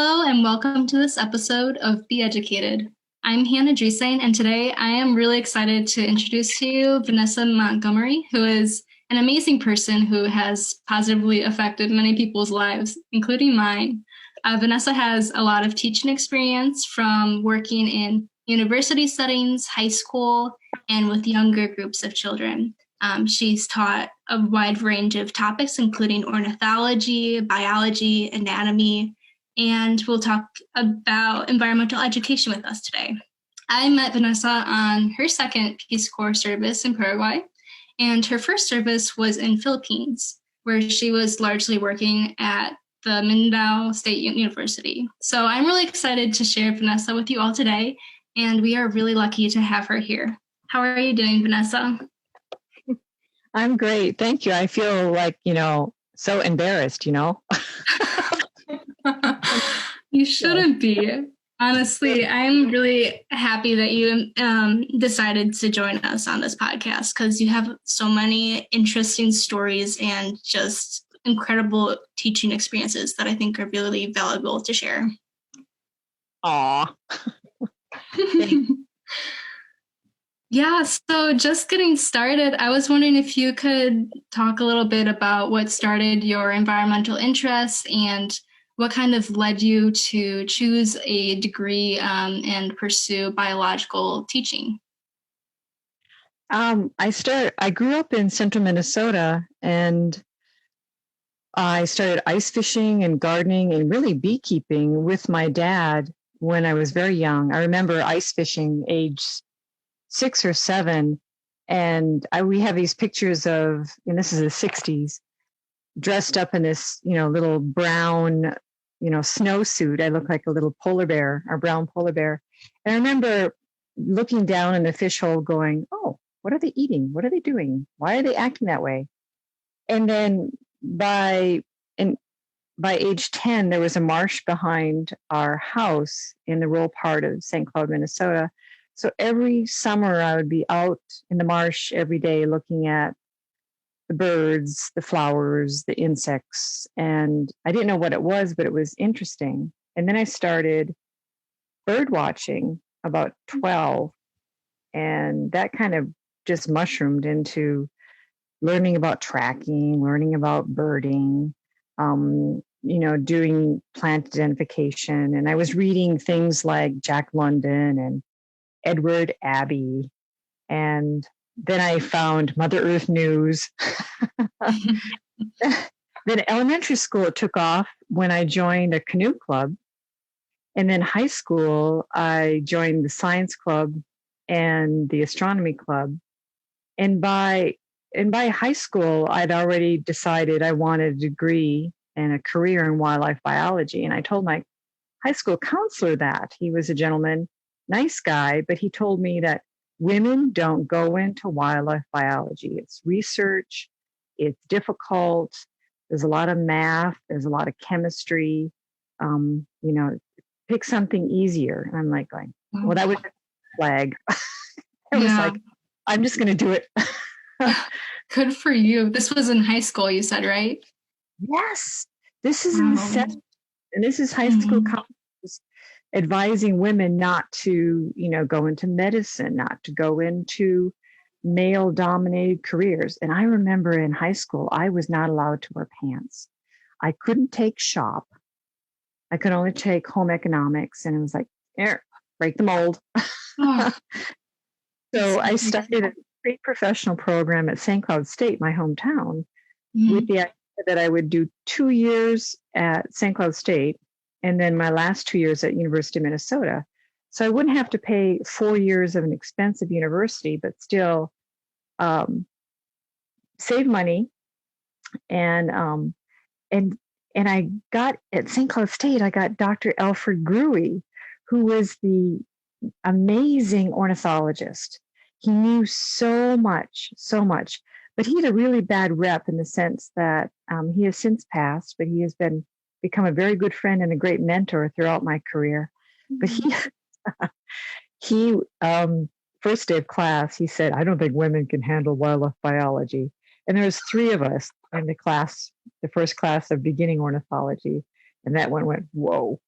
Hello and welcome to this episode of Be Educated. I'm Hannah Dreesane, and today I am really excited to introduce to you Vanessa Montgomery, who is an amazing person who has positively affected many people's lives, including mine. Vanessa has a lot of teaching experience from working in university settings, high school, and with younger groups of children. She's taught a wide range of topics, including ornithology, biology, anatomy, and we'll talk about environmental education with us today. I met Vanessa on her second Peace Corps service in Paraguay, and her first service was in Philippines, where she was largely working at the Mindanao State University. So I'm really excited to share Vanessa with you all today, and we are really lucky to have her here. How are you doing, Vanessa? I'm great. Thank you. I feel like, so embarrassed, You shouldn't be. Honestly, I'm really happy that you decided to join us on this podcast because you have so many interesting stories and just incredible teaching experiences that I think are really valuable to share. Aw. Yeah, so just getting started, I was wondering if you could talk a little bit about what started your environmental interests and what kind of led you to choose a degree and pursue biological teaching. I grew up in central Minnesota, and I started ice fishing and gardening and really beekeeping with my dad when I was very young. I remember ice fishing age 6 or 7, and we have these pictures of, and this is the 60s, dressed up in this, little brown, snowsuit. I look like a little polar bear, or brown polar bear. And I remember looking down in the fish hole going, oh, what are they eating? What are they doing? Why are they acting that way? And then by age 10, there was a marsh behind our house in the rural part of St. Cloud, Minnesota. So every summer I would be out in the marsh every day looking at the birds, the flowers, the insects. And I didn't know what it was, but it was interesting. And then I started bird watching about 12. And that kind of just mushroomed into learning about tracking, learning about birding, doing plant identification. And I was reading things like Jack London and Edward Abbey. And then I found Mother Earth News. Then elementary school, it took off when I joined a canoe club. And then high school, I joined the science club and the astronomy club. And by high school, I'd already decided I wanted a degree and a career in wildlife biology. And I told my high school counselor that. He was a gentleman, nice guy, but he told me that women don't go into wildlife biology. It's research, it's difficult, there's a lot of math, there's a lot of chemistry, pick something easier. And I'm like going, well, that was a flag. I was like, I'm just going to do it. Good for you. This was in high school, you said, right? Yes. This is in the 70s, and this is high school colleges advising women not to, go into medicine, not to go into male-dominated careers. And I remember in high school, I was not allowed to wear pants. I couldn't take shop. I could only take home economics. And it was like, break the mold. So I started a pre-professional program at St. Cloud State, my hometown, with the idea that I would do 2 years at St. Cloud State and then my last 2 years at University of Minnesota. So I wouldn't have to pay 4 years of an expensive university, but still save money. And I got at St. Cloud State, I got Dr. Alfred Gruey, who was the amazing ornithologist. He knew so much, but he had a really bad rep in the sense that he has since passed, but he has become a very good friend and a great mentor throughout my career. But he first day of class, he said, I don't think women can handle wildlife biology. And there was 3 of us in the class, the first class of beginning ornithology. And that one went, whoa.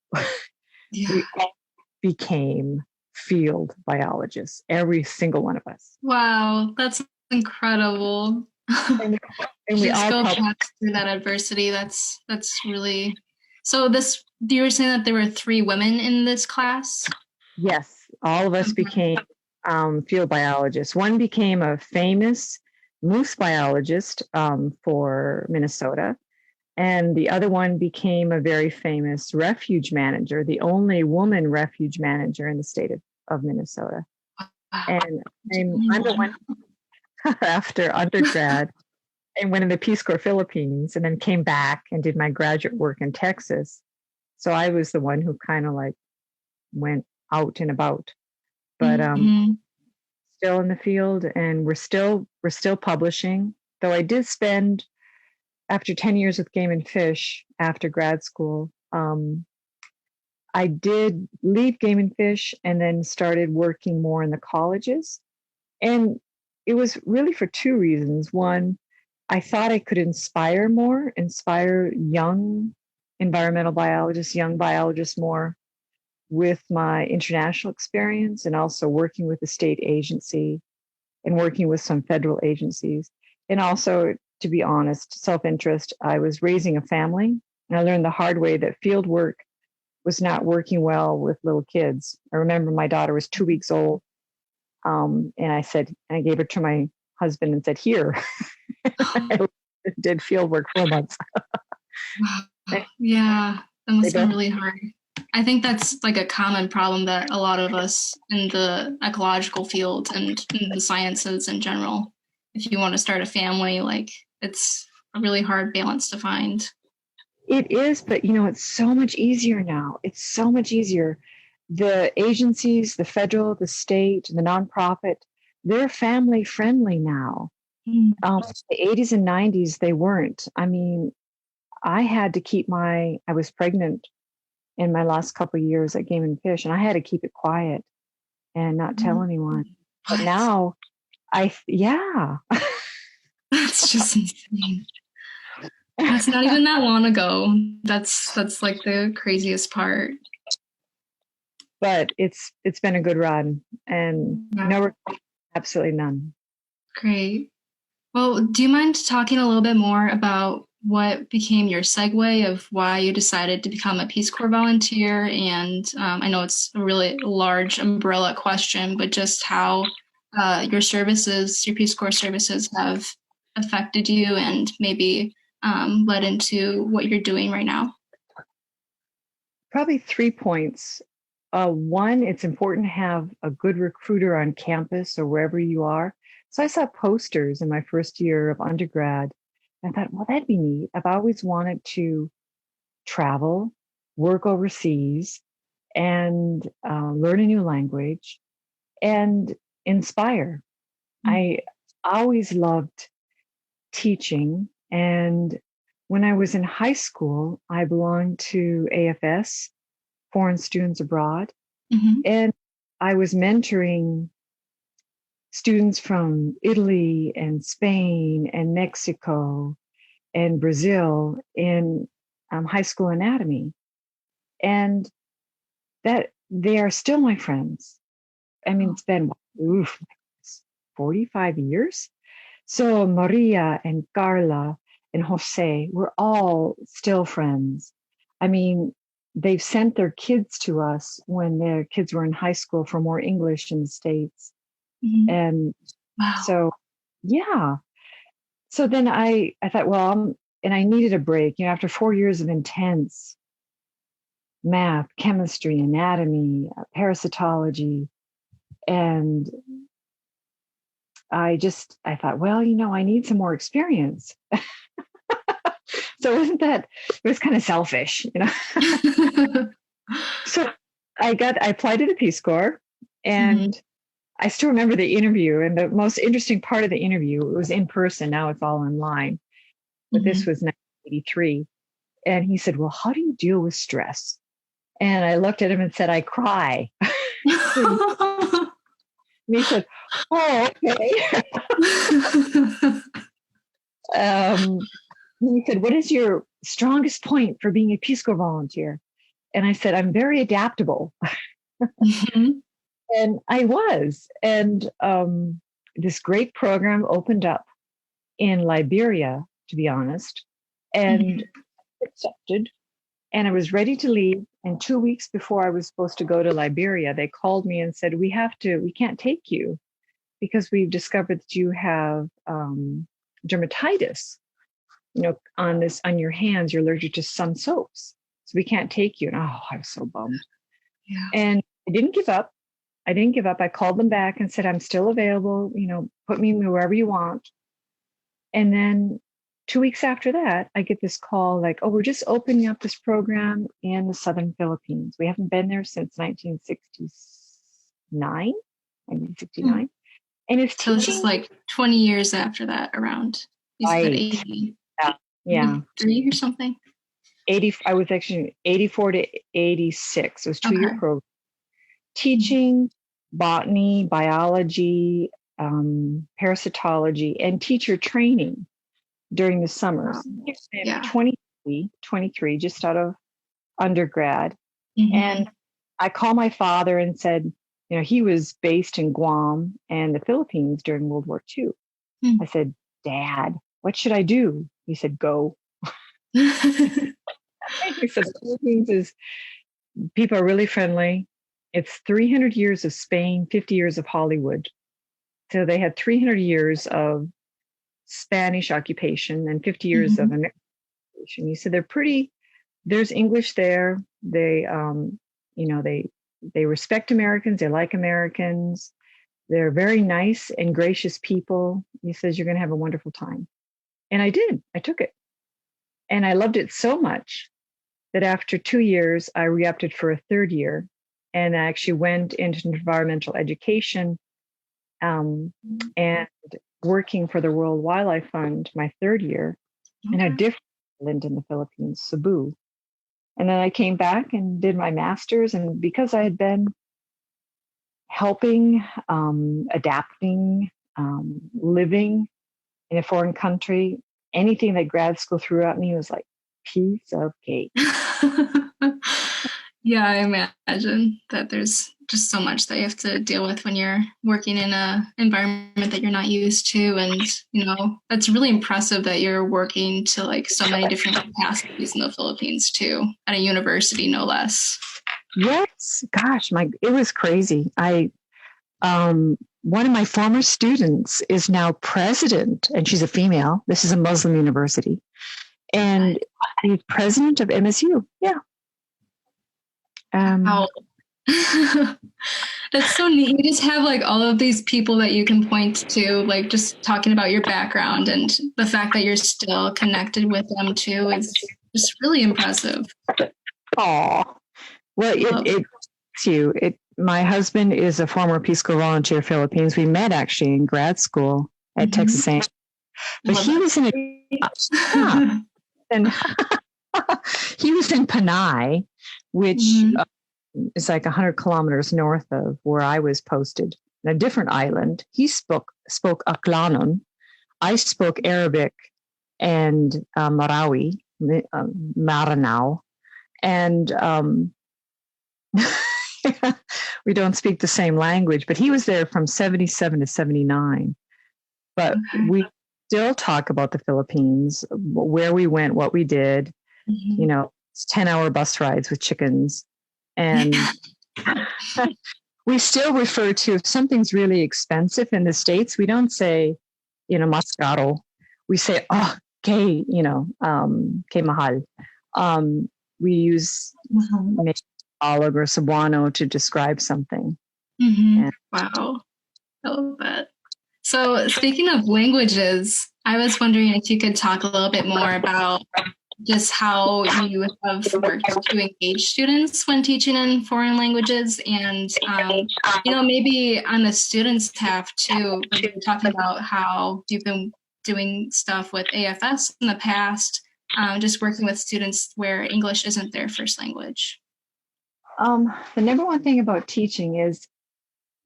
Yeah. We all became field biologists, every single one of us. Wow, that's incredible. And, and we Just all go probably, past through that adversity. That's really so this you were saying that there were three women in this class? yes, all of us Okay. became field biologists. One became a famous moose biologist for Minnesota. And the other one became a very famous refuge manager, the only woman refuge manager in the state of Minnesota. Wow. And There's only I'm the one. one after undergrad and went in the Peace Corps Philippines and then came back and did my graduate work in Texas. So I was the one who kind of like went out and about, but Mhm. still in the field, and we're still publishing. Though I did spend, after 10 years with Game and Fish after grad school, I did leave Game and Fish and then started working more in the colleges. And it was really for two reasons. One, I thought I could inspire young environmental biologists, young biologists more with my international experience and also working with the state agency and working with some federal agencies. And also, to be honest, self interest. I was raising a family and I learned the hard way that field work was not working well with little kids. I remember my daughter was 2 weeks old. And I gave her to my husband and said, here, I did field work 4 months. Wow. And Yeah, that they must have been both, really hard. I think that's like a common problem that a lot of us in the ecological field and in the sciences in general, if you want to start a family, like it's a really hard balance to find. it is, but it's so much easier now. It's so much easier. The agencies, the federal, the state, the nonprofit, they're family friendly now. Mm. The 80s and 90s, they weren't. I mean, I was pregnant in my last couple of years at Game and Fish, and I had to keep it quiet and not tell anyone. But What? now yeah. That's just insane. That's not even that long ago. That's like the craziest part. But it's been a good run and Yeah, no regrets, absolutely none. great. Well, do you mind talking a little bit more about what became your segue of why you decided to become a Peace Corps volunteer? And I know it's a really large umbrella question, but just how your services, your Peace Corps services, have affected you and maybe led into what you're doing right now. Probably 3 points. One, it's important to have a good recruiter on campus or wherever you are. So I saw posters in my first year of undergrad. And I thought, well, that'd be neat. I've always wanted to travel, work overseas, and learn a new language and inspire. I always loved teaching. And when I was in high school, I belonged to AFS, Foreign Students Abroad. Mm-hmm. And I was mentoring students from Italy and Spain and Mexico and Brazil in high school anatomy. And that they are still my friends. I mean, it's been 45 years. So Maria and Carla and Jose, we're all still friends. I mean, they've sent their kids to us when their kids were in high school for more English in the States. Mm-hmm. And Wow. so, yeah. So then I thought, well, and I needed a break, after 4 years of intense math, chemistry, anatomy, parasitology. And I thought, well, I need some more experience. So it was kind of selfish. So I applied to the Peace Corps, Mhm. and I still remember the interview. And the most interesting part of the interview, it was in person. Now it's all online, but this Mhm. was 1983. And he said, well, how do you deal with stress? And I looked at him and said, I cry. And he said, oh, okay. um, he said, what is your strongest point for being a Peace Corps volunteer? And I said, I'm very adaptable. Mhm. And I was. And this great program opened up in Liberia, to be honest, and Mhm. accepted. And I was ready to leave. And 2 weeks before I was supposed to go to Liberia, they called me and said, we can't take you because we've discovered that you have dermatitis, on your hands, you're allergic to some soaps. So we can't take you. And I was so bummed. Yeah. And I didn't give up. I called them back and said, I'm still available, put me wherever you want. And then 2 weeks after that, I get this call like, oh, we're just opening up this program in the Southern Philippines. We haven't been there since 1969, Hmm. 1969. And it's So this is teaching. like 20 years after that around. You said Right. 80, Yeah. 83 or something? 80, I was actually 84 to 86. It was 2 year Okay. program. Mhm. Teaching botany, biology, parasitology, and teacher training during the Wow. summers. I'm Yeah. 23, just out of undergrad. And Mhm. I called my father and said, he was based in Guam and the Philippines during World War II. I said, Dad, what should I do? He said, go. He said, the Philippines is, people are really friendly. It's 300 years of Spain, 50 years of Hollywood. So they had 300 years of Spanish occupation and 50 years of Mhm. American occupation. He said they're pretty. There's English there. They respect Americans. They like Americans. They're very nice and gracious people. He says you're going to have a wonderful time. And I did. I took it. And I loved it so much that after 2 years, I re upped it for a third year. And I actually went into environmental education and working for the World Wildlife Fund my third year in a Okay. different island in the Philippines, Cebu. And then I came back and did my master's. And because I had been helping, adapting, living in a foreign country, anything that grad school threw at me was like piece of cake. Yeah, I imagine that there's just so much that you have to deal with when you're working in a environment that you're not used to. And, that's really impressive that you're working to like so many different capacities in the Philippines too, at a university, no less. Yes, gosh, it was crazy. One of my former students is now president, and she's a female. This is a Muslim university, and she's president of MSU. Yeah. Wow. That's so neat. You just have like all of these people that you can point to, like just talking about your background and the fact that you're still connected with them too is just really impressive. Oh, well, Love. my husband is a former Peace Corps volunteer Philippines. We met actually in grad school at Mhm. Texas A&M, but Love he was in yeah, that. and he was in Panay, which Mhm. is like 100 kilometers north of where I was posted, in a different island. He spoke Aklanon. I spoke Arabic and Marawi, Maranao, and we don't speak the same language. But he was there from 77 to 79. But Okay. we still talk about the Philippines, where we went, what we did. Mhm. It's 10-hour bus rides with chickens. And we still refer to, if something's really expensive in the States, we don't say, mascaro. We say, oh, que mahal. We use Mhm. olive or cebuano to describe something. Mhm. And, Wow. I love that. So, speaking of languages, I was wondering if you could talk a little bit more about just how you have worked to engage students when teaching in foreign languages and maybe on the students staff too, like you were talking about how you've been doing stuff with AFS in the past, just working with students where English isn't their first language. the number one thing about teaching is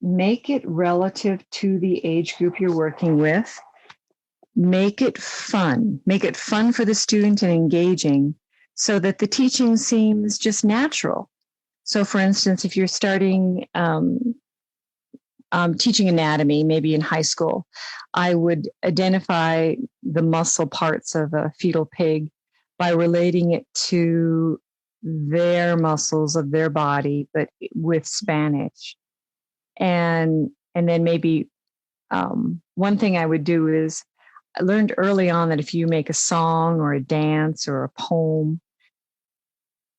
make it relative to the age group you're working with. make it fun for the student and engaging so that the teaching seems just natural. So for instance, if you're starting teaching anatomy, maybe in high school, I would identify the muscle parts of a fetal pig by relating it to their muscles of their body, but with Spanish. And then maybe one thing I would do is I learned early on that if you make a song or a dance or a poem,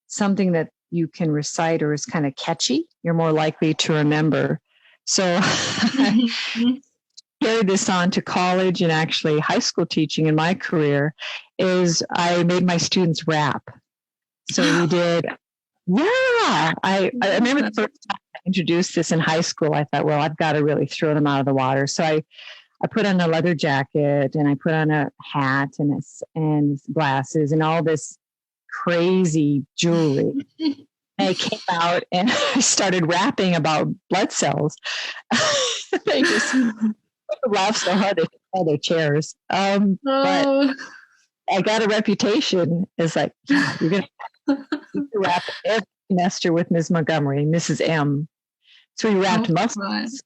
something that you can recite or is kind of catchy, you're more likely to remember. So I carried this on to college and actually high school teaching in my career is I made my students rap. So we did, I remember the first time I introduced this in high school, I thought, well, I've got to really throw them out of the water. So I put on a leather jacket and I put on a hat and glasses and all this crazy jewelry. I came out and I started rapping about blood cells. They just laughed so hard they fell their chairs. But I got a reputation as like, yeah, you're going to rap every semester with Ms. Montgomery, Mrs. M. So we rapped muscles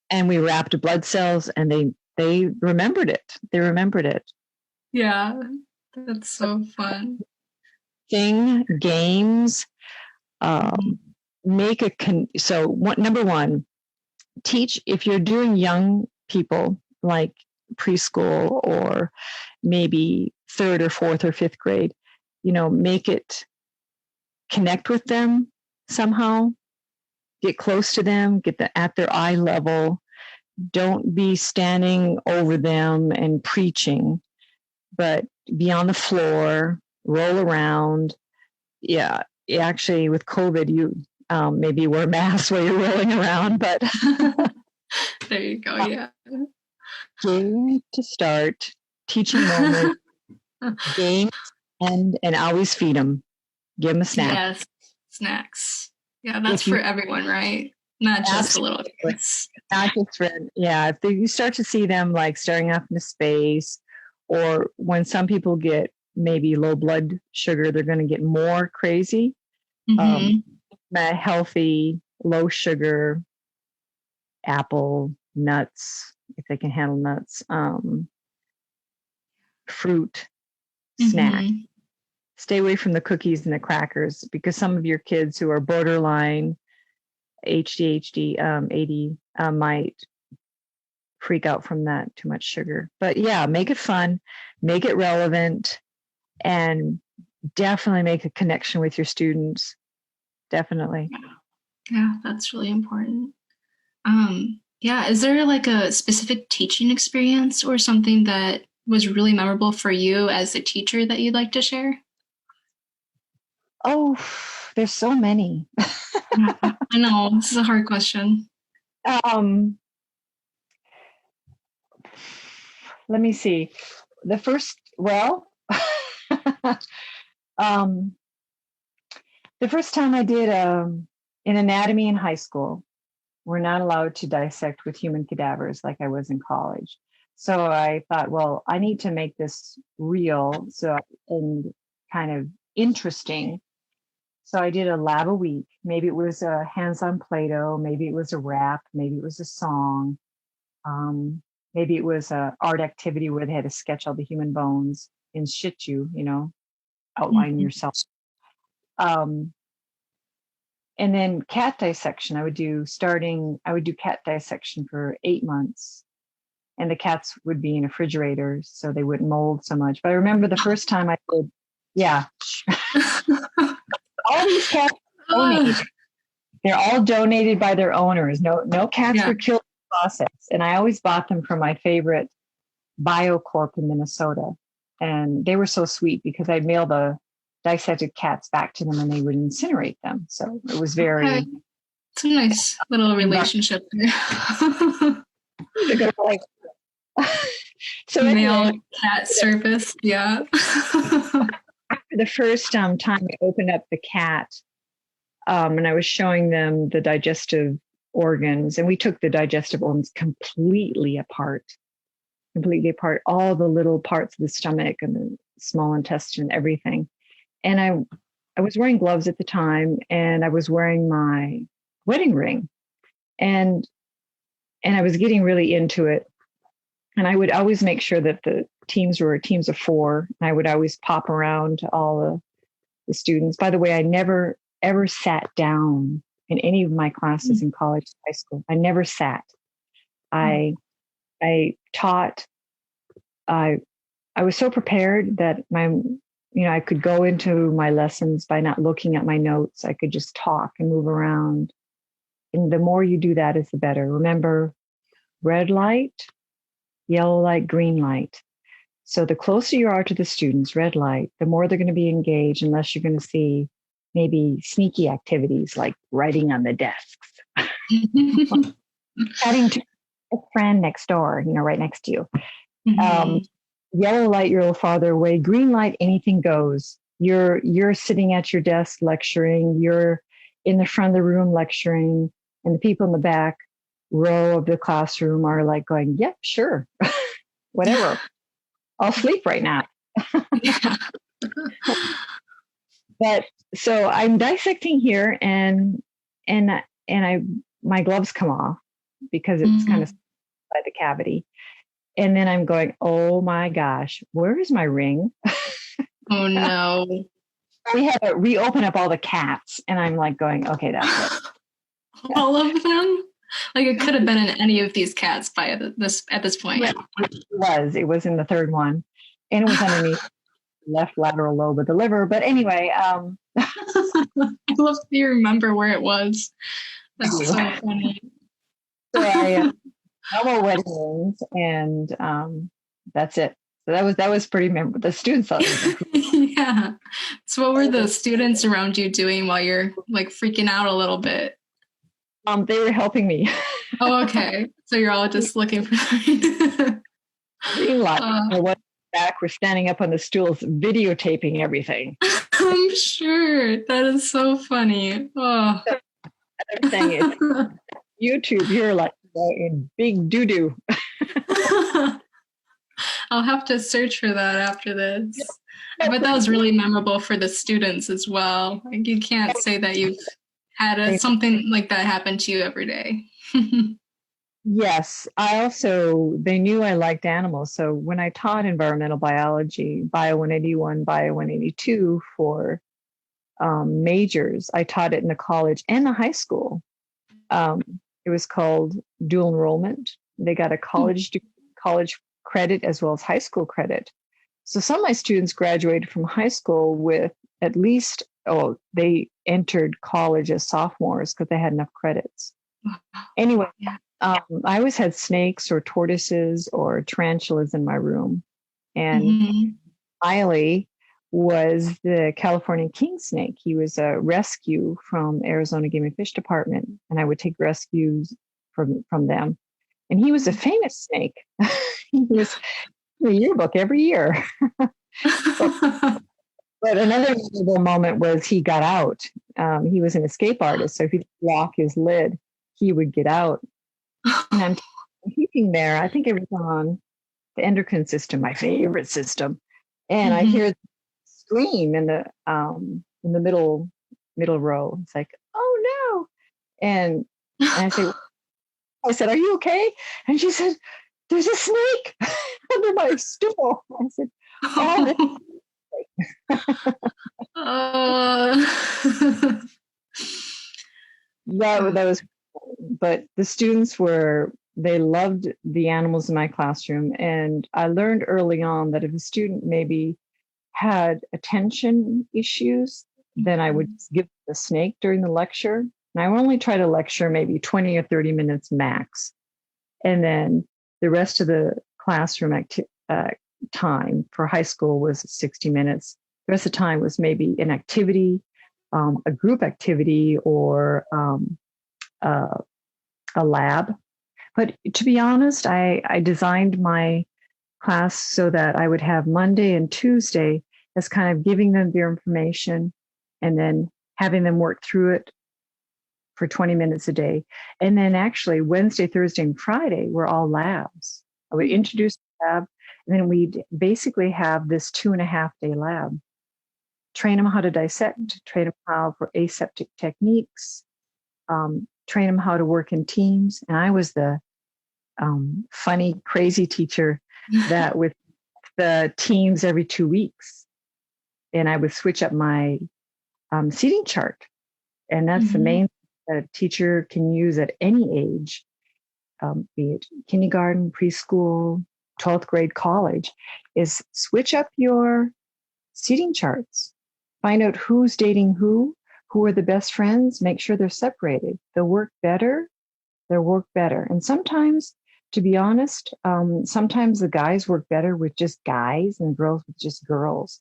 and we rapped blood cells, and they remembered it. They remembered it. Yeah, that's so fun. Games. Number one, teach if you're doing young people like preschool or maybe third or fourth or fifth grade, make it connect with them somehow, get close to them, at their eye level. Don't be standing over them and preaching, but be on the floor, roll around. Yeah. Actually, with COVID, you maybe wear masks while you're rolling around, but there you go. Yeah. Game to start, teaching moment, game, and always feed them. Give them a snack. Yes, snacks. Yeah, that's for everyone, right? Not just the little kids. Not just for, yeah. If you start to see them like staring up into space, or when some people get maybe low blood sugar, they're going to get more crazy. A healthy, low sugar apple, nuts, if they can handle nuts, fruit, snack. Stay away from the cookies and the crackers, because some of your kids who are borderline ADHD, AD, might freak out from that too much sugar. But yeah, make it fun, make it relevant, and definitely make a connection with your students. Definitely. Yeah, that's really important. Yeah, is there like a specific teaching experience or something that was really memorable for you as a teacher that you'd like to share? Oh, there's so many. I know, this is a hard question. Let me see. The first time I did in anatomy in high school, we're not allowed to dissect with human cadavers like I was in college. So I thought, well, I need to make this real and kind of interesting. So I did a lab a week. Maybe it was a hands-on Play-Doh, maybe it was a rap, maybe it was a song. Maybe it was an art activity where they had to sketch all the human bones in situ, outline yourself. And then cat dissection, I would do cat dissection for 8 months. And the cats would be in refrigerators, so they wouldn't mold so much. But I remember the first time I did, all these cats are donated. They're all donated by their owners. No cats were killed in the process. And I always bought them from my favorite BioCorp in Minnesota. And they were so sweet because I'd mail the dissected cats back to them and they would incinerate them. So it was very... It's a nice little relationship there. So male cat service, yeah. After the first time I opened up the cat, and I was showing them the digestive organs, and we took the digestive organs completely apart. completely apart, all the little parts of the stomach and the small intestine, everything. And I was wearing gloves at the time, and I was wearing my wedding ring, and I was getting really into it. And I would always make sure that the teams were teams of 4. And I would always pop around to all the students. By the way, I never ever sat down in any of my classes in college, high school. I never sat. I taught. I was so prepared that I could go into my lessons by not looking at my notes. I could just talk and move around. And the more you do that is the better. Remember, red light, yellow light, green light. So the closer you are to the students, red light, the more they're going to be engaged, unless you're going to see maybe sneaky activities like writing on the desks, chatting to a friend next door, right next to you. Mm-hmm. Yellow light, you're a little farther away. Green light, anything goes. You're sitting at your desk lecturing. You're in the front of the room lecturing, and the people in the back row of the classroom are like going, "Yep, sure, whatever. I'll sleep right now." But so I'm dissecting here, and my gloves come off because it's kind of by the cavity. And then I'm going, oh my gosh, where is my ring? Oh no. We had to reopen up all the cats. And I'm like going, okay, that's it. All of them? Like it could have been in any of these cats at this point. Yeah, it was in the third one. And it was underneath the left lateral lobe of the liver. But anyway. I love that you remember where it was. That's so funny. So I no more wedding rings, and that's it. So that was pretty memorable. The students thought it was yeah. So what were the students around you doing while you're like freaking out a little bit? They were helping me. Oh, okay. So you're all just looking for back, we're standing up on the stools, videotaping everything. I'm sure. That is so funny. Oh. I'm saying it. YouTube, you're like in big doo-doo. I'll have to search for that after this. But that was really memorable for the students as well. Like you can't say that you've had something like that happen to you every day. Yes. They knew I liked animals. So when I taught environmental biology, Bio 181, Bio 182 for majors, I taught it in the college and the high school. It was called dual enrollment. They got a college credit as well as high school credit. So some of my students graduated from high school with at least, they entered college as sophomores because they had enough credits. Anyway, I always had snakes or tortoises or tarantulas in my room. And Miley was the California king snake. He was a rescue from Arizona Game and Fish Department, and I would take rescues from them. And he was a famous snake. He was in the yearbook every year. But another memorable moment was he got out. He was an escape artist, so if you lock his lid, he would get out. And I'm keeping there. I think it was on the endocrine system, my favorite system, and I hear scream in the middle row. It's like, oh no. And I said, are you okay? And she said, there's a snake under my stool. I said, that was, but the students they loved the animals in my classroom. And I learned early on that if a student maybe had attention issues, then I would give the snake during the lecture. And I would only try to lecture maybe 20 or 30 minutes max. And then the rest of the classroom time for high school was 60 minutes. The rest of the time was maybe an activity, a group activity, or a lab. But to be honest, I designed my class so that I would have Monday and Tuesday as kind of giving them their information and then having them work through it for 20 minutes a day. And then actually Wednesday, Thursday, and Friday were all labs. I would introduce lab. And then we'd basically have this 2.5 day lab. Train them how to dissect, train them how for aseptic techniques, train them how to work in teams. And I was the funny, crazy teacher that with the teams every 2 weeks. And I would switch up my seating chart. And that's the main thing that a teacher can use at any age, be it kindergarten, preschool, 12th grade, college, is switch up your seating charts. Find out who's dating who are the best friends, make sure they're separated. They'll work better. And sometimes, to be honest, sometimes the guys work better with just guys and girls with just girls,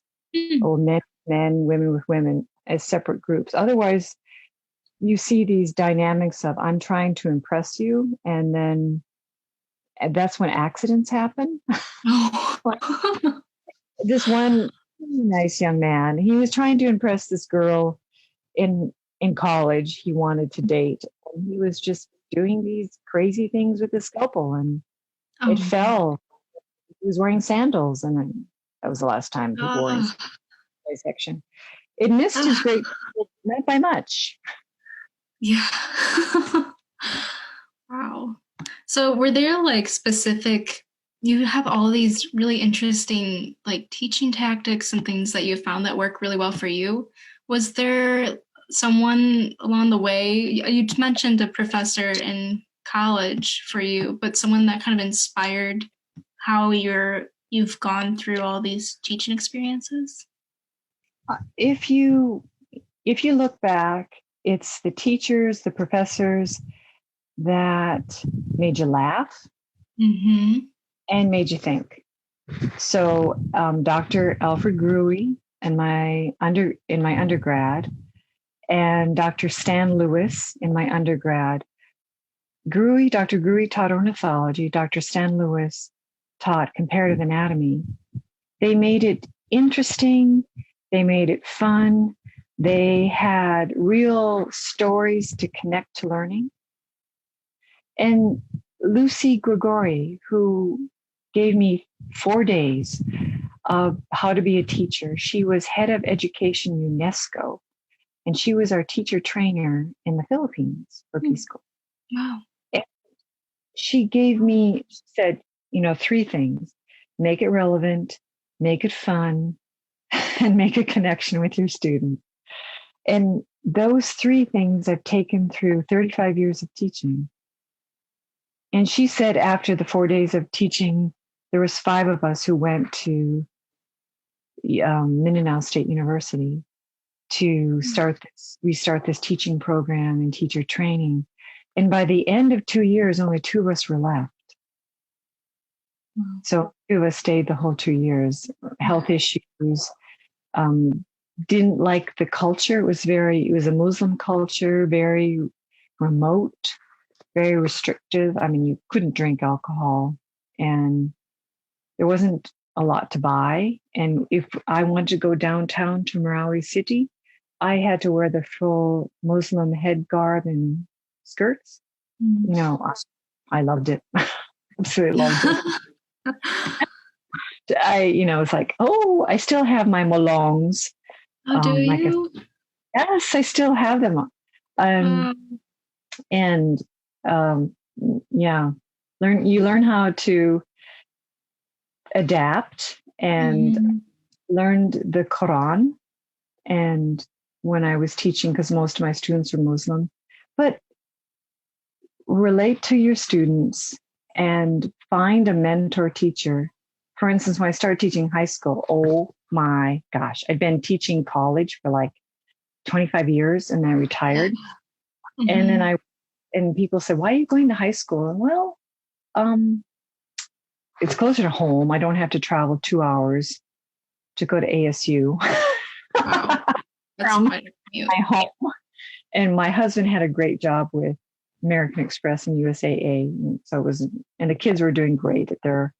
or men, women with women as separate groups. Otherwise, you see these dynamics of I'm trying to impress you, and then that's when accidents happen. Oh. This one nice young man, he was trying to impress this girl in college he wanted to date. And he was just doing these crazy things with his scalpel, and it fell. He was wearing sandals, and that was the last time he wore his dissection. It missed his great, not by much. Yeah. Wow. So were there like specific, you have all these really interesting like teaching tactics and things that you found that work really well for you. Was there someone along the way, you mentioned a professor in college for you, but someone that kind of inspired how you've gone through all these teaching experiences? If you look back, it's the teachers, the professors that made you laugh and made you think. So Dr. Alfred Gruey in my undergrad, and Dr. Stan Lewis in my undergrad. Dr. Gruey taught ornithology. Dr. Stan Lewis taught comparative anatomy. They made it interesting. They made it fun. They had real stories to connect to learning. And Lucy Grigori, who gave me 4 days of how to be a teacher. She was head of education UNESCO, and she was our teacher trainer in the Philippines for Peace Corps. Wow. And she said, 3 things: make it relevant, make it fun, and make a connection with your student. And those 3 things I've taken through 35 years of teaching. And she said after the 4 days of teaching, there was 5 of us who went to Mindanao State University to start this teaching program and teacher training. And by the end of 2 years, only 2 of us were left. Wow. So 2 of us stayed the whole 2 years. Health issues, didn't like the culture. It was a Muslim culture, very remote, very restrictive. I mean, you couldn't drink alcohol, and there wasn't a lot to buy. And if I wanted to go downtown to Marawi City, I had to wear the full Muslim head garb and skirts. I loved it. Absolutely loved it. It's like, I still have my molongs. Oh, do you? Yes, I still have them. And you learn how to adapt, and learned the Quran. And when I was teaching, because most of my students are Muslim, but relate to your students and find a mentor teacher. For instance, when I started teaching high school, oh my gosh, I'd been teaching college for like 25 years, and then I retired. And then people said, why are you going to high school? And well, it's closer to home. I don't have to travel 2 hours to go to ASU. Wow. That's from my home. And my husband had a great job with American Express and USAA. And so and the kids were doing great at their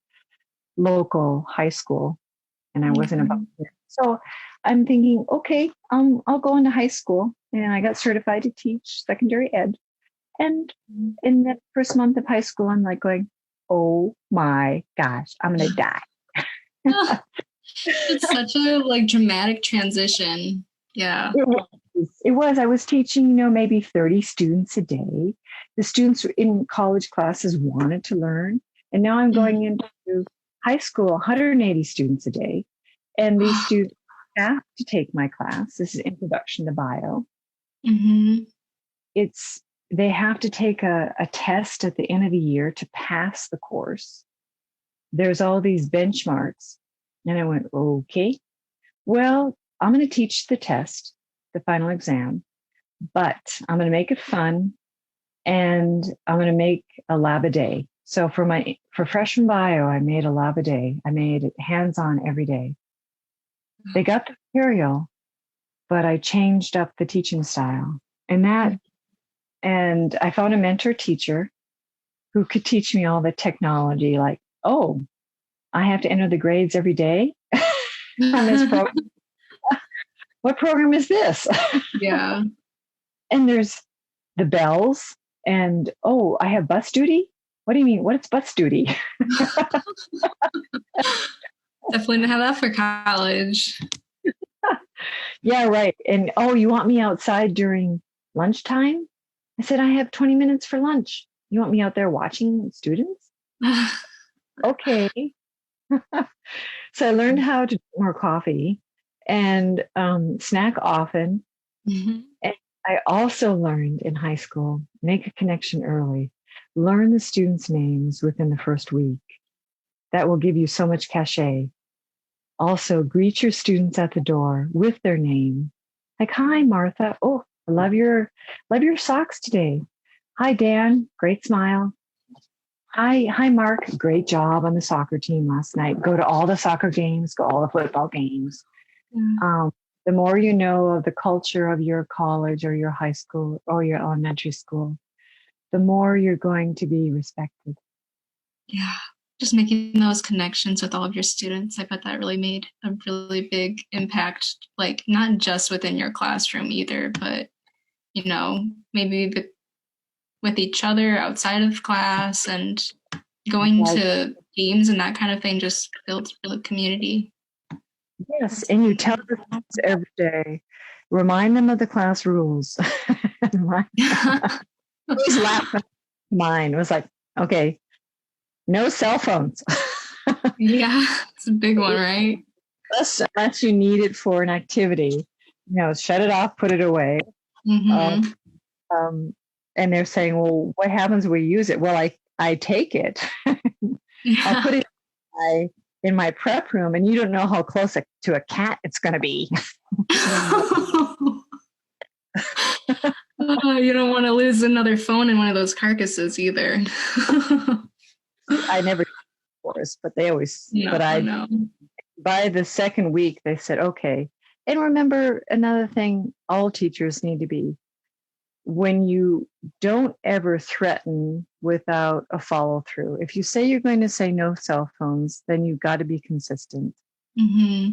local high school. And I wasn't about there. So I'm thinking, okay, I'll go into high school. And I got certified to teach secondary ed. And in that first month of high school, I'm like going, oh my gosh, I'm going to die. It's such a like dramatic transition. Yeah. It was. It was. I was teaching, maybe 30 students a day. The students in college classes wanted to learn. And now I'm going Mhm. into high school, 180 students a day. And these students have to take my class. This is Introduction to Bio. Hmm. It's they have to take a test at the end of the year to pass the course. There's all these benchmarks. And I went, okay, well, I'm going to teach the test, the final exam, but I'm going to make it fun and I'm going to make a lab a day. So for freshman bio, I made a lab a day. I made it hands-on every day. They got the material, but I changed up the teaching style. And I found a mentor teacher who could teach me all the technology, like, oh, I have to enter the grades every day on this program. What program is this? Yeah. And there's the bells, and oh, I have bus duty. What do you mean? What's bus duty? Definitely didn't have that for college. Yeah, right. And oh, you want me outside during lunchtime? I said, I have 20 minutes for lunch. You want me out there watching students? Okay. So I learned how to drink more coffee and snack often. Mhm. And I also learned in high school, make a connection early, learn the students' names within the first week. That will give you so much cachet. Also, greet your students at the door with their name. Like, hi, Martha. Oh, I love your socks today. Hi, Dan. Great smile. Hi, Mark. Great job on the soccer team last night. Go to all the soccer games, go all the football games. Yeah. Um, the more you know of the culture of your college or your high school or your elementary school, the more you're going to be respected. Yeah. Just making those connections with all of your students. I bet that really made a really big impact, like not just within your classroom either, but maybe with each other outside of class and going Like, to games and that kind of thing just builds real community. yes, and you tell the kids every day, remind them of the class rules. Always laughing. Mine was like, okay, no cell phones. Yeah, it's a big one, right? Unless you need it for an activity, shut it off, put it away. Um, Mm-hmm. um, and they're saying, well, what happens when we use it? Well, I take it. I'll Yeah. put it in my prep room, and you don't know how close to a cat it's going to be. You don't want to lose another phone in one of those carcasses either. I never, of course, but they always, No, but I, no. by the second week, they said, okay. And remember, another thing all teachers need to be, when you don't ever threaten without a follow through. If you say you're going to say no cell phones, then you've got to be consistent. Mm-hmm.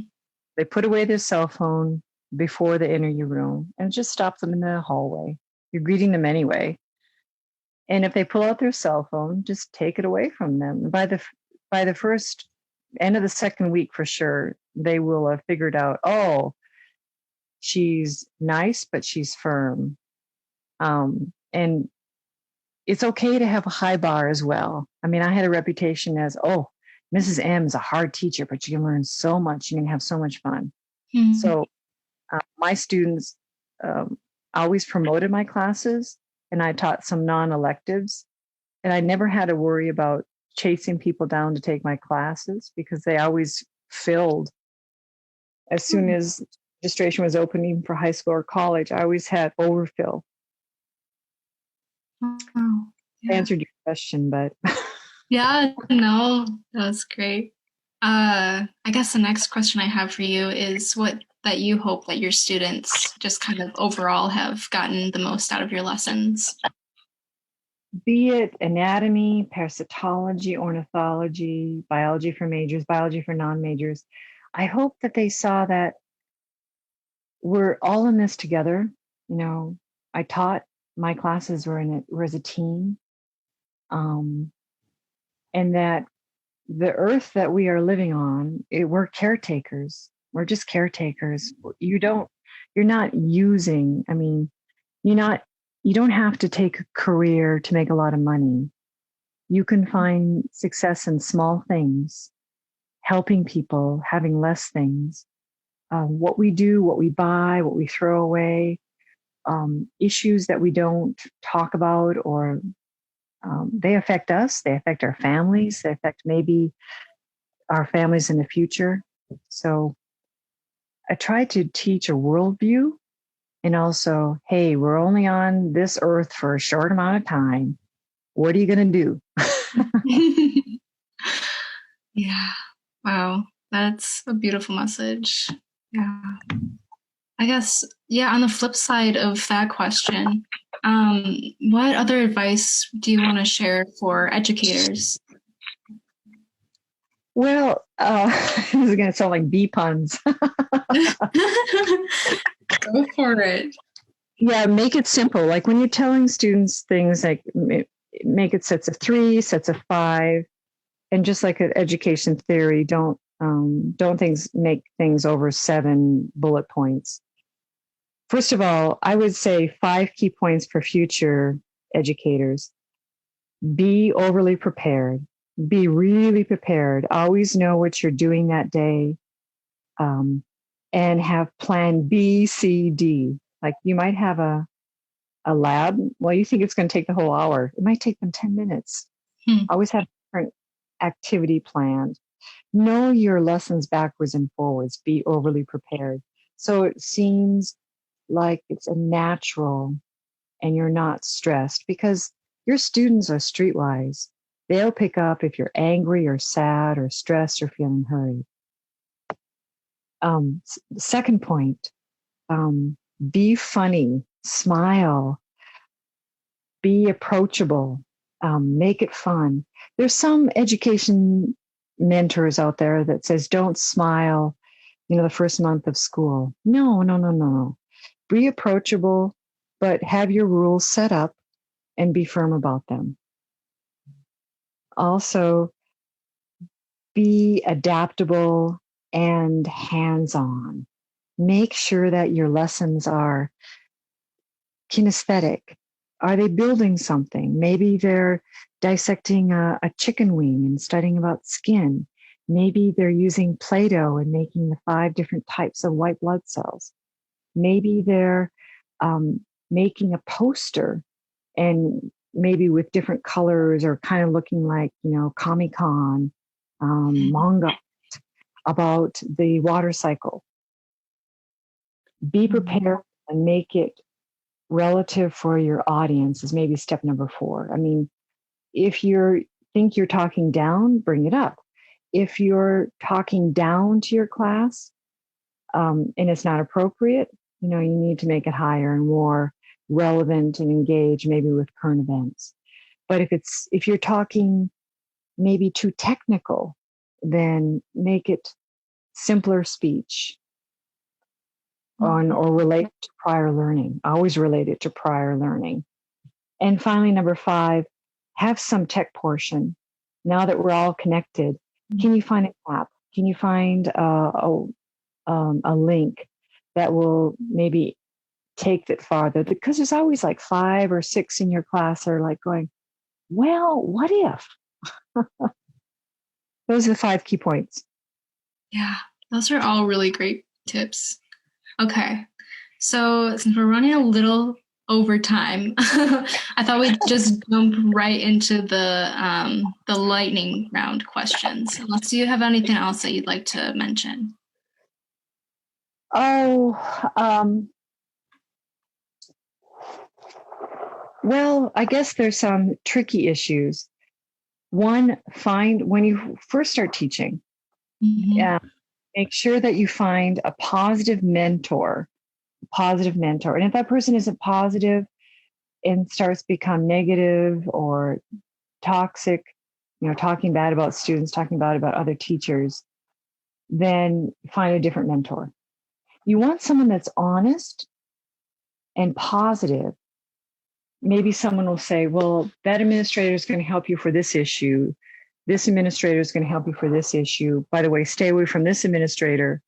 They put away their cell phone before they enter your room and just stop them in the hallway. You're greeting them anyway. And if they pull out their cell phone, just take it away from them. By the first end of the second week, for sure, they will have figured out, oh, she's nice, but she's firm. And it's okay to have a high bar as well. I mean, I had a reputation as, oh, Mrs. M is a hard teacher, but you can learn so much. You can have so much fun. Mm-hmm. So my students always promoted my classes, and I taught some non-electives, and I never had to worry about chasing people down to take my classes because they always filled as soon as registration was opening for high school or college. I always had overfill. Oh, I yeah. answered your question, but Yeah, no, that's great. I guess the next question I have for you is what that you hope that your students just kind of overall have gotten the most out of your lessons. be it anatomy, parasitology, ornithology, biology for majors, biology for non-majors, I hope that they saw that we're all in this together. I taught my classes were as a team. Um, and that the earth that we are living on, we're caretakers. We're just caretakers. You're not using, I mean, you're not, you don't have to take a career to make a lot of money. You can find success in small things, helping people, having less things. What we do, what we buy, what we throw away, issues that we don't talk about, or they affect us, they affect our families, they affect maybe our families in the future. So I try to teach a worldview, and also, hey, we're only on this earth for a short amount of time. What are you going to do? Yeah. Wow. That's a beautiful message. Yeah. I guess, yeah, on the flip side of that question, what other advice do you want to share for educators? Well, this is going to sound like bee puns. Go for it. Yeah, make it simple. Like when you're telling students things, like make it sets of 3, sets of 5, and just like an education theory, don't make things over 7 bullet points. First of all, I would say 5 key points for future educators. Be overly prepared. Be really prepared. Always know what you're doing that day, and have plan B, C, D. Like you might have a lab. Well, you think it's going to take the whole hour. It might take them 10 minutes. Always have different activity planned. Know your lessons backwards and forwards. Be overly prepared. So it seems like it's a natural and you're not stressed, because your students are streetwise. They'll pick up if you're angry or sad or stressed or feeling hurried. Second point, be funny, smile, be approachable, make it fun. There's some education mentors out there that says, don't smile, the first month of school. No, no, no, no. Be approachable, but have your rules set up and be firm about them. Also, be adaptable and hands-on. Make sure that your lessons are kinesthetic. Are they building something? Maybe they're dissecting a chicken wing and studying about skin. Maybe they're using Play-Doh and making the 5 different types of white blood cells. Maybe they're making a poster, and maybe with different colors, or kind of looking like, Comic-Con, manga about the water cycle. Be prepared and make it relative for your audience is maybe step number 4. I mean, if you think you're talking down, bring it up. If you're talking down to your class, and it's not appropriate, you need to make it higher and more relevant and engage, maybe with current events. But if you're talking maybe too technical, then make it simpler speech on, or relate to prior learning. Always relate it to prior learning. And finally, number 5, have some tech portion. Now that we're all connected, can you find an app? Can you find a link that will maybe take it farther? Because there's always like 5 or 6 in your class that are like going, well, what if? Those are the 5 key points. Yeah, those are all really great tips. Okay, so since we're running a little over time, I thought we'd just jump right into the lightning round questions. Unless you have anything else that you'd like to mention. Well, I guess there's some tricky issues. One, find when you first start teaching, make sure that you find a positive mentor. And if that person isn't positive and starts to become negative or toxic, talking bad about students, talking bad about other teachers, then find a different mentor. You want someone that's honest and positive. Maybe someone will say, well, that administrator is going to help you for this issue. this administrator is going to help you for this issue. By the way, stay away from this administrator.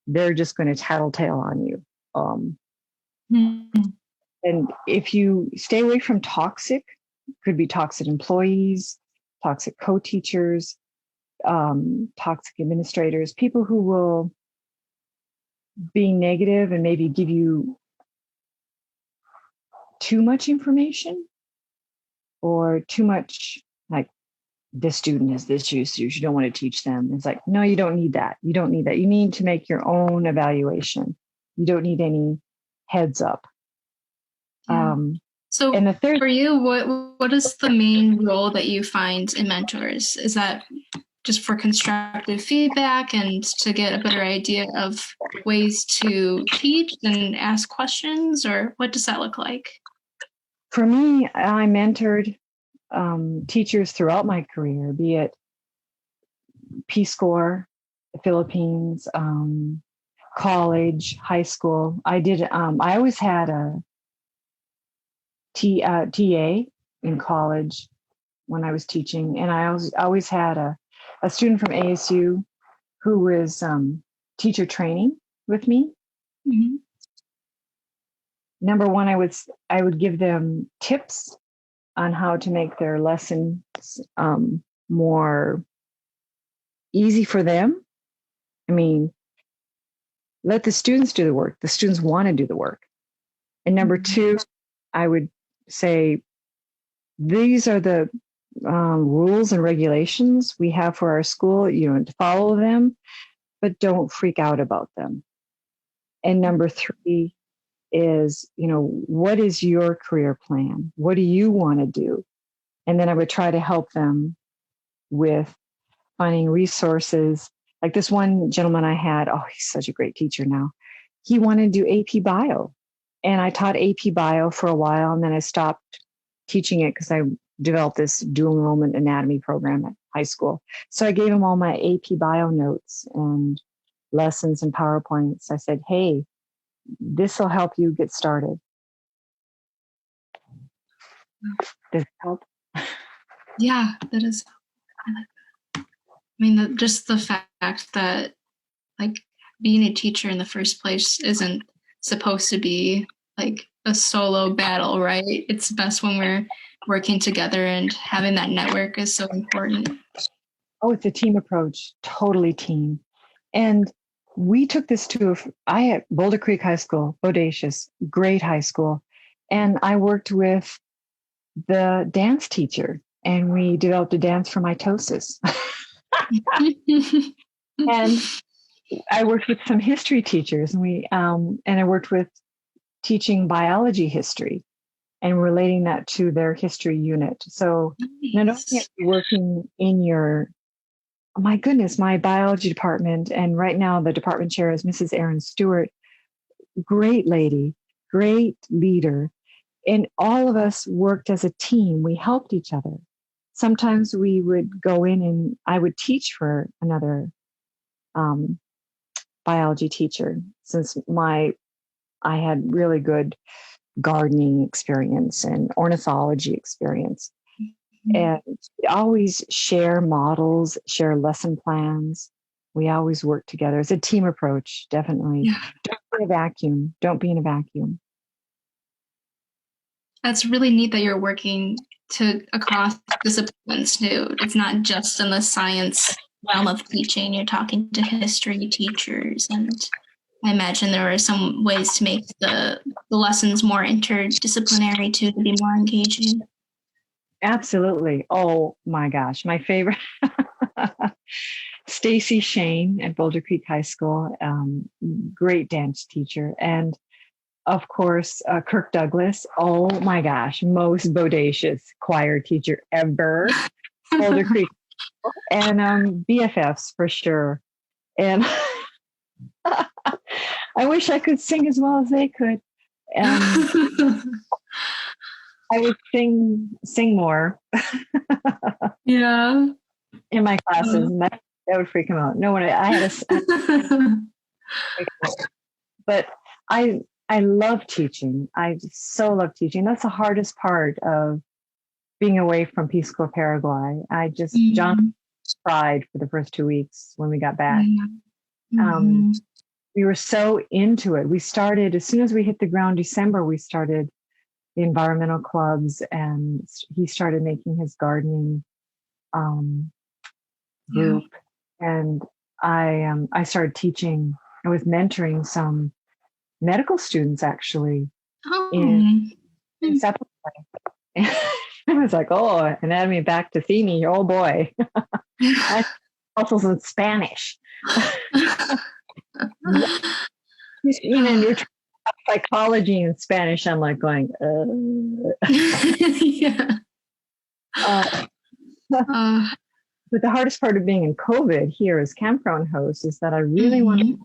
They're just going to tattletale on you. Mm-hmm. And if you stay away from toxic, could be toxic employees, toxic co-teachers, toxic administrators, people who will be negative and maybe give you too much information or too much, like, this student has this use, you don't want to teach them. It's like, no, you don't need that. You don't need that. You need to make your own evaluation. You don't need any heads up. Yeah. So and the third, for you, what is the main role that you find in mentors? Is that just for constructive feedback and to get a better idea of ways to teach and ask questions, or what does that look like? For me, I mentored teachers throughout my career, be it Peace Corps, the Philippines, college, high school. I always had a TA in college when I was teaching, and I always had a student from ASU who was teacher training with me. Mm-hmm. Number one, I would give them tips on how to make their lessons more easy for them. I mean, let the students do the work. The students want to do the work. And number two, I would say, these are the rules and regulations we have for our school. You know, follow them, but don't freak out about them. And number three is, what is your career plan? What do you want to do? And then I would try to help them with finding resources. Like this one gentleman I had, he's such a great teacher now. He wanted to do AP Bio. And I taught AP Bio for a while, and then I stopped teaching it because I developed this dual enrollment anatomy program at high school. So I gave him all my AP Bio notes and lessons and PowerPoints. I said, hey, this will help you get started. Does it help? Yeah, that is. I like that. I mean, just the fact that, like, being a teacher in the first place isn't supposed to be like a solo battle, right? It's best when we're working together, and having that network is so important. Oh, it's a team approach, totally team. And we took this to I at Boulder Creek High School, bodacious, great high school. And I worked with the dance teacher, and we developed a dance for mitosis. And I worked with some history teachers, and I worked with teaching biology history and relating that to their history unit. So not only are you working in your, my goodness, my biology department, and right now the department chair is Mrs. Erin Stewart, great lady, great leader. And all of us worked as a team. We helped each other. Sometimes we would go in and I would teach for another biology teacher, since I had really good gardening experience and ornithology experience. And we always share models, share lesson plans. We always work together. It's a team approach, definitely. Yeah. Don't be in a vacuum. Don't be in a vacuum. That's really neat that you're working across disciplines too. It's not just in the science realm of teaching. You're talking to history teachers, and I imagine there are some ways to make the lessons more interdisciplinary too, to be more engaging. Absolutely. Oh my gosh, my favorite, Stacy Shane at Boulder Creek High School, great dance teacher, and of course Kirk Douglas. Oh my gosh, most bodacious choir teacher ever, Boulder Creek, and BFFs for sure. And I wish I could sing as well as they could. I would sing more. Yeah. In my classes, and that would freak him out. No one, I had but I love teaching. I so love teaching. That's the hardest part of being away from Peace Corps Paraguay. John Mm-hmm. cried for the first 2 weeks when we got back. Yeah. Um, Mm-hmm. we were so into it. We started, as soon as we hit the ground December, we started the environmental clubs, and he started making his gardening Yeah. group. And I started teaching. I was mentoring some medical students actually in Oh. September. I was like, oh, anatomy back to theme. Oh boy. I also in Spanish. You're psychology in Spanish. I'm like going, Yeah. uh, Uh, but the hardest part of being in COVID here as campground host is that I really want to mhm.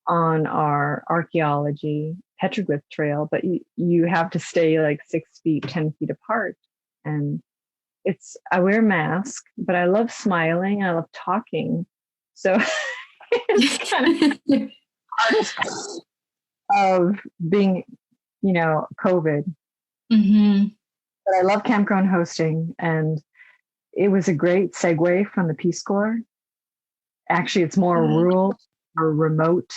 on our archaeology petroglyph trail, but you have to stay like 6 feet, 10 feet apart. And I wear a mask, but I love smiling. I love talking. So it's kind of hardest of being, COVID. Mm-hmm. But I love campground hosting, and it was a great segue from the Peace Corps. Actually, it's more rural or remote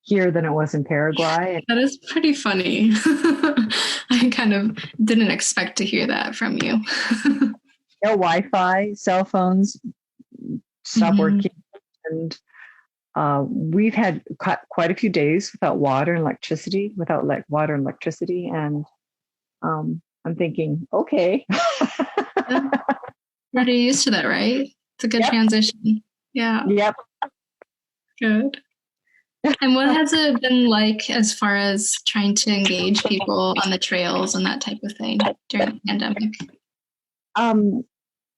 here than it was in Paraguay. That is pretty funny. I kind of didn't expect to hear that from you. No Wi-Fi, cell phones stop Mm-hmm. working, and we've had quite a few days without water and electricity, and I'm thinking, okay. Yeah. You're already used to that, right? It's a good Yep, transition. Yeah, yep. good. And what has it been like as far as trying to engage people on the trails and that type of thing during the pandemic? Um,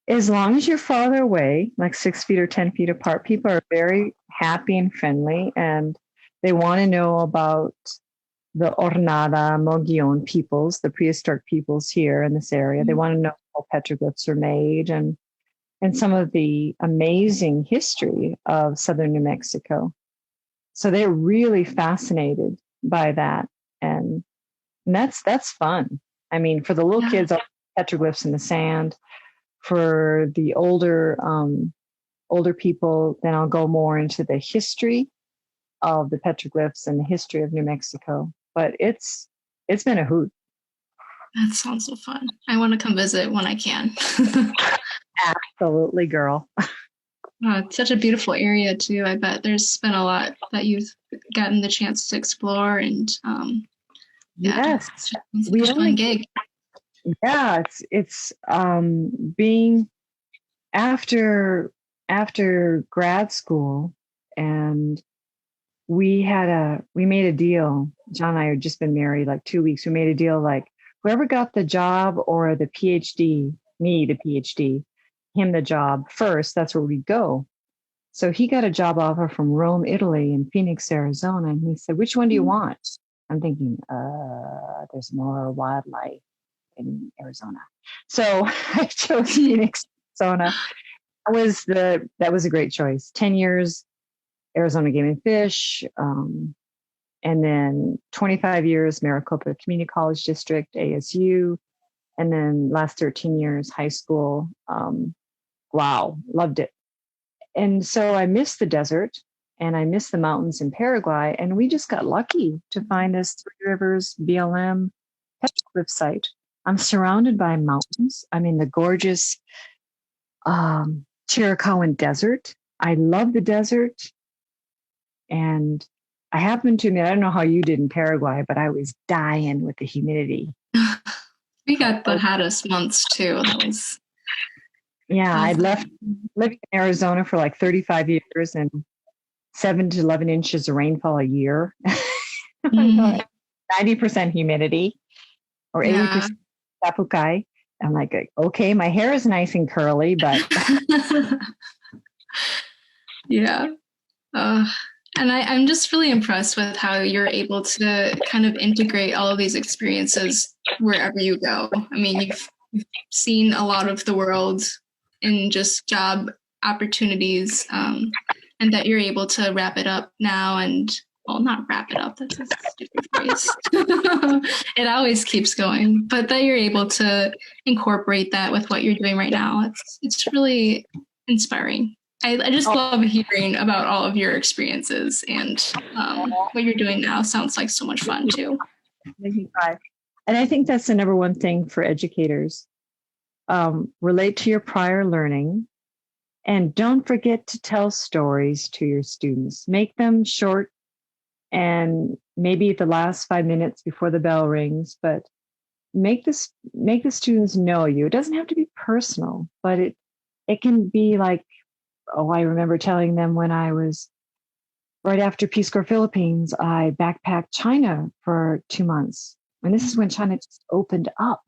as long as you're farther away, like 6 feet or 10 feet apart, people are very happy and friendly, and they want to know about the Ornada Mogollon peoples, the prehistoric peoples here in this area. They want to know how petroglyphs are made, and some of the amazing history of southern New Mexico. So they're really fascinated by that, and, that's fun. I mean, for the little Yeah. kids, petroglyphs in the sand. For the older people, then I'll go more into the history of the petroglyphs and the history of New Mexico. But it's been a hoot. That sounds so fun. I want to come visit when I can. Absolutely, girl. It's such a beautiful area too. I bet there's been a lot that you've gotten the chance to explore, and yeah, Yes, it's we such a fun only gig. yeah, it's being after grad school, and we made a deal. John and I had just been married like 2 weeks. We made a deal like whoever got the job or the PhD, me the PhD, him the job first, that's where we'd go. So he got a job offer from Rome, Italy, and Phoenix, Arizona. And he said, which one do you want? I'm thinking, there's more wildlife in Arizona. So I chose Phoenix, Arizona. That was a great choice. 10 years, Arizona Game and Fish, and then 25 years, Maricopa Community College District, ASU, and then last 13 years, high school. Wow, loved it. And so I missed the desert and I missed the mountains in Paraguay, and we just got lucky to find this Three Rivers BLM petroglyph site. I'm surrounded by mountains. I'm in the gorgeous Chiricahuan Desert. I love the desert. And I happen to admit, I don't know how you did in Paraguay, but I was dying with the humidity. We got the Oh, hottest months too. yeah, I'd Awesome. left living in Arizona for like 35 years and 7 to 11 inches of rainfall a year. Mm, 90% humidity or yeah. 80% tapukai. I'm like, okay, my hair is nice and curly, but Yeah. Uh, and I'm just really impressed with how you're able to kind of integrate all of these experiences wherever you go. I mean, you've seen a lot of the world in just job opportunities, and that you're able to wrap it up now and well, not wrap it up. That's a stupid phrase. It always keeps going, but that you're able to incorporate that with what you're doing right now. It's really inspiring. I just love hearing about all of your experiences, and what you're doing now sounds like so much fun too. And I think that's the number one thing for educators. Relate to your prior learning, and don't forget to tell stories to your students. Make them short and maybe the last 5 minutes before the bell rings, but make the students know you. It doesn't have to be personal, but it can be like, oh, I remember telling them when I was right after Peace Corps Philippines, I backpacked China for 2 months. And this is when China just opened up.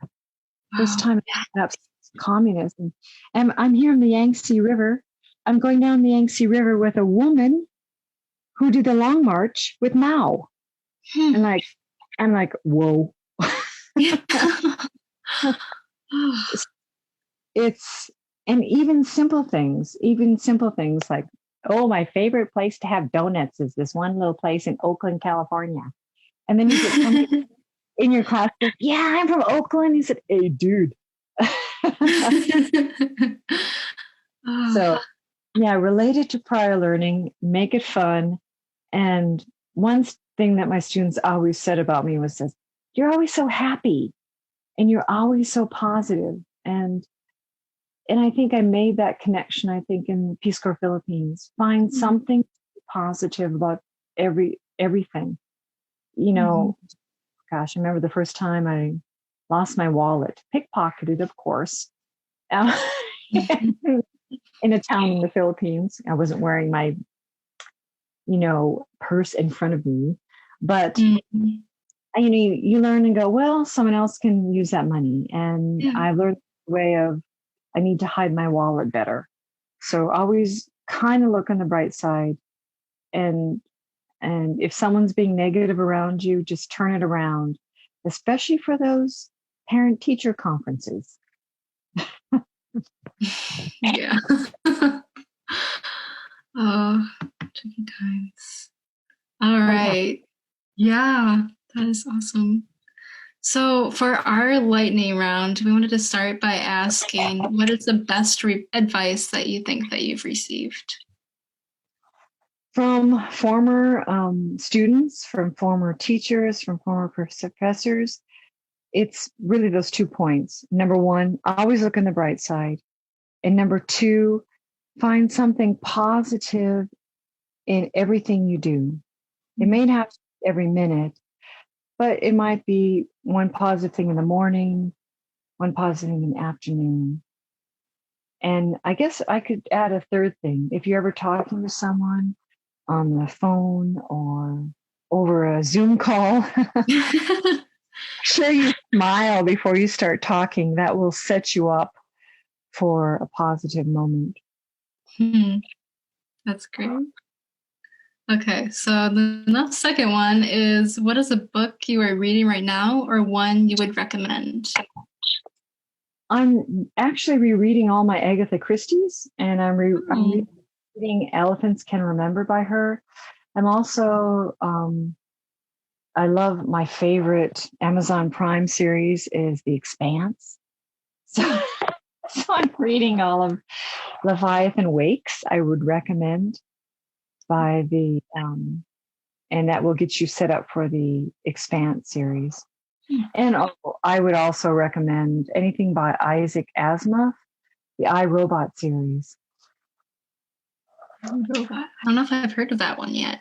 First time it opened up since communism. And I'm here in the Yangtze River. I'm going down the Yangtze River with a woman who did the Long March with Mao. And I'm like, whoa. And even simple things like, oh, my favorite place to have donuts is this one little place in Oakland, California. And then you get somebody in your class, like, yeah, I'm from Oakland. He said, hey, dude. So, yeah, related to prior learning, make it fun. And one thing that my students always said about me was this: you're always so happy and you're always so positive. And I think I made that connection, I think, in Peace Corps Philippines. Find something positive about everything. You know, gosh, I remember the first time I lost my wallet, pickpocketed, of course, in a town in the Philippines. I wasn't wearing my, purse in front of me, but you learn and go, well, someone else can use that money. And I learned the way of, I need to hide my wallet better. So always kind of look on the bright side. And if someone's being negative around you, just turn it around, especially for those parent-teacher conferences. Yeah. Oh, tricky times. All right. Yeah, that is awesome. So for our lightning round, we wanted to start by asking, what is the best advice that you think that you've received? From former students, from former teachers, from former professors, it's really those 2 points. Number one, always look on the bright side. And number two, find something positive in everything you do. It may not have to be every minute, but it might be one positive thing in the morning, one positive thing in the afternoon. And I guess I could add a third thing. If you're ever talking to someone on the phone or over a Zoom call, sure you smile before you start talking. That will set you up for a positive moment. That's great. Okay, so the second one is, what is a book you are reading right now or one you would recommend? I'm actually rereading all my Agatha Christie's, and I'm reading Elephants Can Remember by her. I'm also, I love, my favorite Amazon Prime series is The Expanse. So I'm reading all of Leviathan Wakes. I would recommend by and that will get you set up for the Expanse series. And I would also recommend anything by Isaac Asimov, the I, Robot series. I don't know if I've heard of that one yet.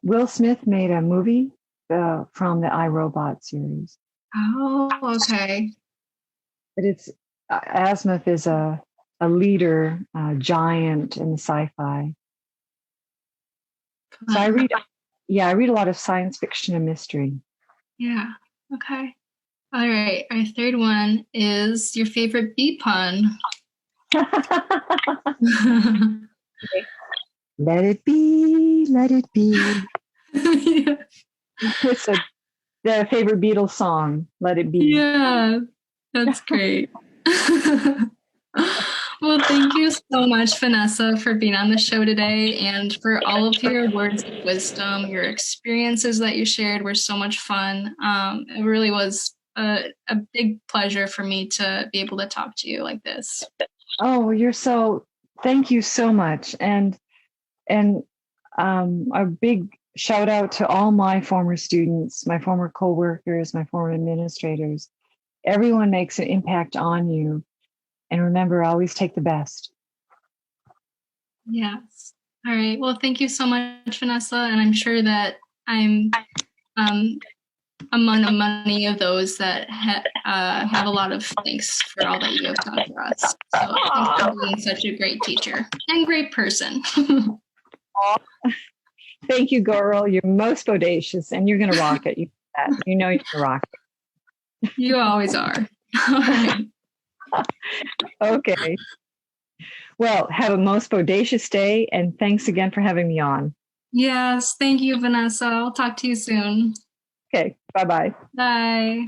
Will Smith made a movie from the I, Robot series. Oh, okay. But it's Asimov is a leader, a giant in the sci-fi. So I read a lot of science fiction and mystery. Yeah. Okay. All right. Our third one is your favorite bee pun. Let it be, let it be. Yeah. It's the favorite Beatles song, Let It Be. Yeah, that's great. Well, thank you so much, Vanessa, for being on the show today and for all of your words of wisdom. Your experiences that you shared were so much fun. It really was a big pleasure for me to be able to talk to you like this. Oh, well, thank you so much. And a big shout out to all my former students, my former coworkers, my former administrators. Everyone makes an impact on you. And remember, always take the best. Yes. All right. Well, thank you so much, Vanessa. And I'm sure that I'm um, among many of those that have a lot of thanks for all that you have done for us. So thanks for being such a great teacher and great person. Thank you, Goro. You're most bodacious and you're going to rock it. You know you're going to rock it. You always are. All right. Okay. Well, have a most bodacious day and thanks again for having me on. Yes. Thank you, Vanessa. I'll talk to you soon. Okay. Bye-bye. Bye.